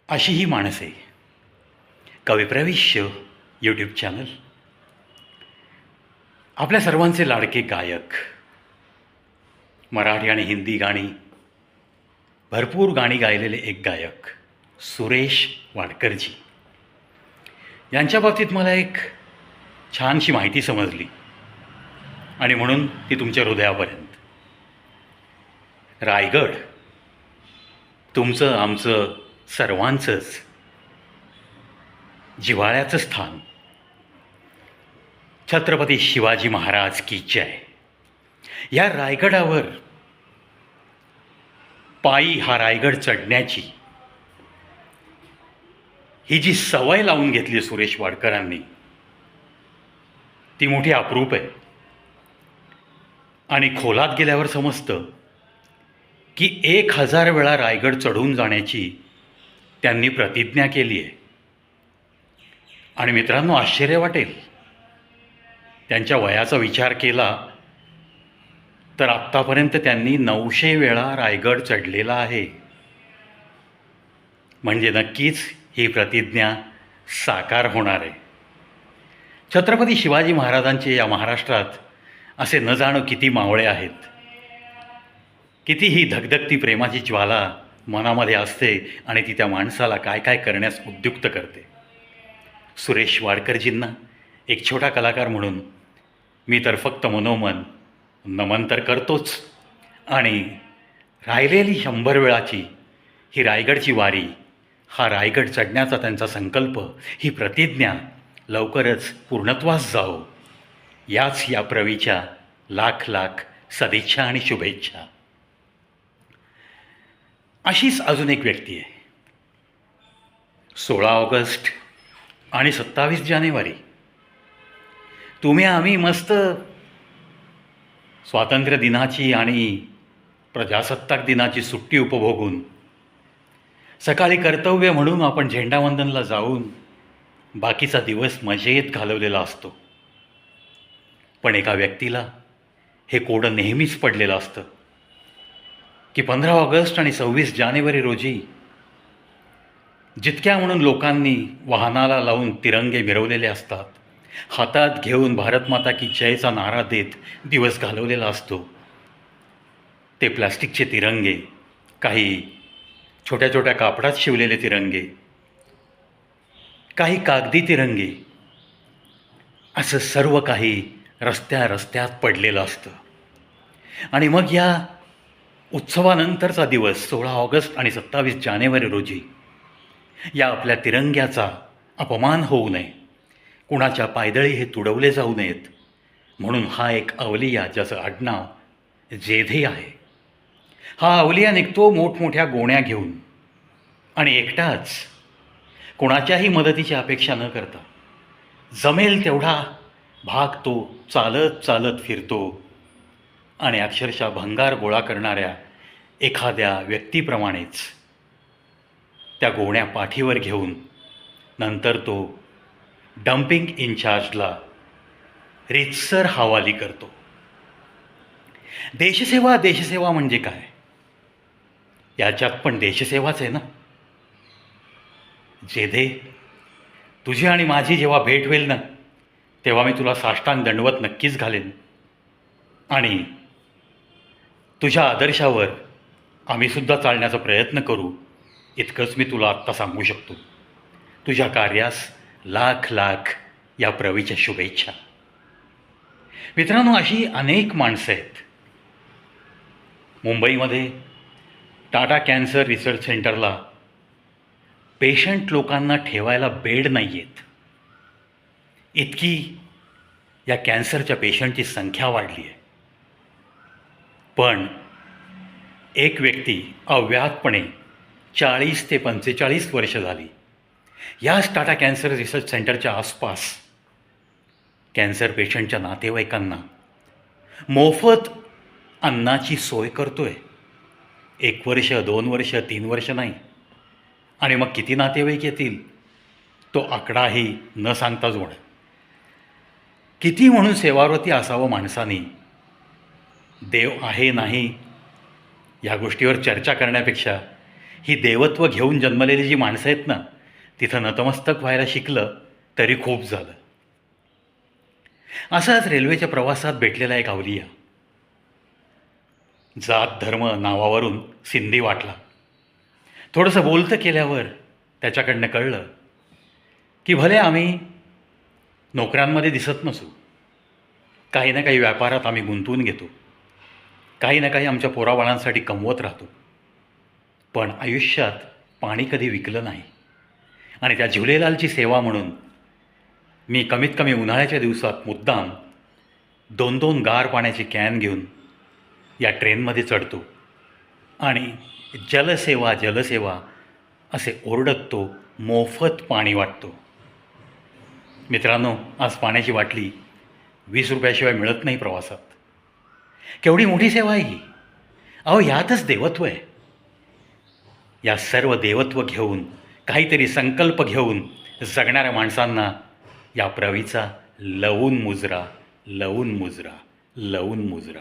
अशी ही माणसे कविप्रविश्य YouTube channel आपल्या सर्वांचे लाडके गायक मराठी आणि हिंदी गाणी भरपूर गाणी गायलेले एक गायक सुरेश वाडकरजी यांच्या बाबतीत मला एक छानशी माहिती समजली आणि म्हणून ती तुमच्या हृदयापर्यंत. रायगड तुमचं आमचं सर्वांचंच जिव्हाळ्याचं स्थान. छत्रपती शिवाजी महाराज की जय. या रायगडावर पायी हा रायगड चढण्याची ही जी सवय लावून घेतली सुरेश वाडकरांनी ती मोठी अप्रूप आहे. आणि खोलात गेल्यावर समजतं की 1000 वेळा रायगड चढून जाण्याची त्यांनी प्रतिज्ञा केली आहे. आणि मित्रांनो, आश्चर्य वाटेल, त्यांच्या वयाचा विचार केला तर आत्तापर्यंत त्यांनी 900 वेळा रायगड चढलेला आहे. म्हणजे नक्कीच ही प्रतिज्ञा साकार होणार आहे. छत्रपती शिवाजी महाराजांचे या महाराष्ट्रात असे न जाणो किती मावळे आहेत. किती ही धगधगती प्रेमाची ज्वाला मनामध्ये असते आणि ती त्या माणसाला काय काय करण्यास उद्युक्त करते. सुरेश वाडकरजींना एक छोटा कलाकार म्हणून मी तर फक्त मनोमन नमन तर करतोच. आणि राहिलेली 100 वेळाची ही रायगडची वारी, हा रायगड चढण्याचा त्यांचा संकल्प, ही प्रतिज्ञा लवकरच पूर्णत्वास जाओ, याच या प्रवीच्या लाख लाख सदिच्छा आणि शुभेच्छा. अशीच अजून एक व्यक्ती आहे. 16 ऑगस्ट आणि 27 जानेवारी तुम्ही आम्ही मस्त स्वातंत्र्य दिनाची आणि प्रजासत्ताक दिनाची सुट्टी उपभोगून सकाळी कर्तव्य म्हणून आपण झेंडावंदनला जाऊन बाकीचा दिवस मजेत घालवलेला असतो. पण एका व्यक्तीला हे कोडं नेहमीच पडलेलं असतं की 15 ऑगस्ट आणि 26 जानेवारी रोजी जितक्या म्हणून लोकांनी वाहनाला लावून तिरंगे मिरवलेले असतात, हातात घेऊन भारत माता की जयचा नारा देत दिवस घालवलेला असतो, ते प्लास्टिकचे तिरंगे, काही छोट्या छोट्या कापडात शिवलेले तिरंगे, काही कागदी तिरंगे, असं सर्व काही रस्त्यात पडलेलं असतं. आणि मग या उत्सवानंतरचा दिवस 16 ऑगस्ट आणि 27 जानेवारी रोजी या आपल्या तिरंग्याचा अपमान होऊ नये, कुणाच्या पायदळी हे तुडवले जाऊ नयेत म्हणून हा एक अवलिया, ज्याचं आडनाव जेधे आहे, हा अवलिया निघतो मोठमोठ्या गोण्या घेऊन आणि एकटाच, कोणाच्याही मदतीची अपेक्षा न करता जमेल तेवढा भाग तो चालत चालत फिरतो आणि अक्षरशः भंगार गोळा करणाऱ्या एखाद्या व्यक्तीप्रमाणेच त्या गोण्या पाठीवर घेऊन नंतर तो डम्पिंग इन्चार्जला रीतसर हवाली करतो. देशसेवा देशसेवा म्हणजे काय? याच्यात पण देशसेवाच आहे ना. जेधे, तुझी आणि माझी जेव्हा भेट होईल ना, तेव्हा मी तुला साष्टांग दंडवत नक्कीच घालेन आणि तुझ्या आदर्शावर आम्हीसुद्धा चालण्याचा प्रयत्न करू, इतकंच मी तुला आत्ता सांगू शकतो. तुझ्या कार्यास लाख लाख या प्रवीच्या शुभेच्छा. मित्रांनो, अशी अनेक माणसं आहेत. मुंबईमध्ये टाटा कॅन्सर रिसर्च सेंटरला पेशंट लोकांना ठेवायला बेड नाही आहेत. इतकी या कॅन्सरच्या पेशंटची संख्या वाढली आहे. पण एक व्यक्ती अव्याहतपणे 40 ते 45 वर्ष झाली याच टाटा कॅन्सर रिसर्च सेंटरच्या आसपास कॅन्सर पेशंटच्या नातेवाईकांना मोफत अन्नाची सोय करतोय. 1 वर्ष, 2 वर्ष, 3 वर्ष नाही. आणि मग किती नातेवाईक येतील तो आकडाही न सांगता जोड. किती म्हणून सेवाव्रती असावं माणसाने. देव आहे नाही या गोष्टीवर चर्चा करण्यापेक्षा ही देवत्व घेऊन जन्मलेली जी माणसं आहेत ना, तिथं नतमस्तक व्हायला शिकलं तरी खूप झालं. असाच रेल्वेच्या प्रवासात भेटलेला एक अवलिया. जात धर्म नावावरून सिंधी वाटला. थोडंसं बोलतं केल्यावर त्याच्याकडनं कळलं की भले आम्ही नोकऱ्यांमध्ये दिसत नसू, काही ना काही व्यापारात आम्ही गुंतवून घेतो, काही ना काही आमच्या पोराबाळांसाठी कमवत राहतो, पण आयुष्यात पाणी कधी विकलं नाही. आणि त्या झुलेलालची सेवा म्हणून मी कमीत कमी उन्हाळ्याच्या दिवसात मुद्दाम 2-2 गार पाण्याची कॅन घेऊन या ट्रेनमध्ये चढतो आणि जलसेवा जलसेवा असे ओरडत तो मोफत पाणी वाटतो. मित्रांनो, आज पाण्याची बाटली 20 रुपयाशिवाय मिळत नाही प्रवासात. केवढी मोठी सेवा आहे ही. अहो, यातच देवत्व आहे. या सर्व देवत्व घेऊन, काहीतरी संकल्प घेऊन जगणाऱ्या माणसांना या प्रवीचा लवून मुजरा, लवून मुजरा, लवून मुजरा.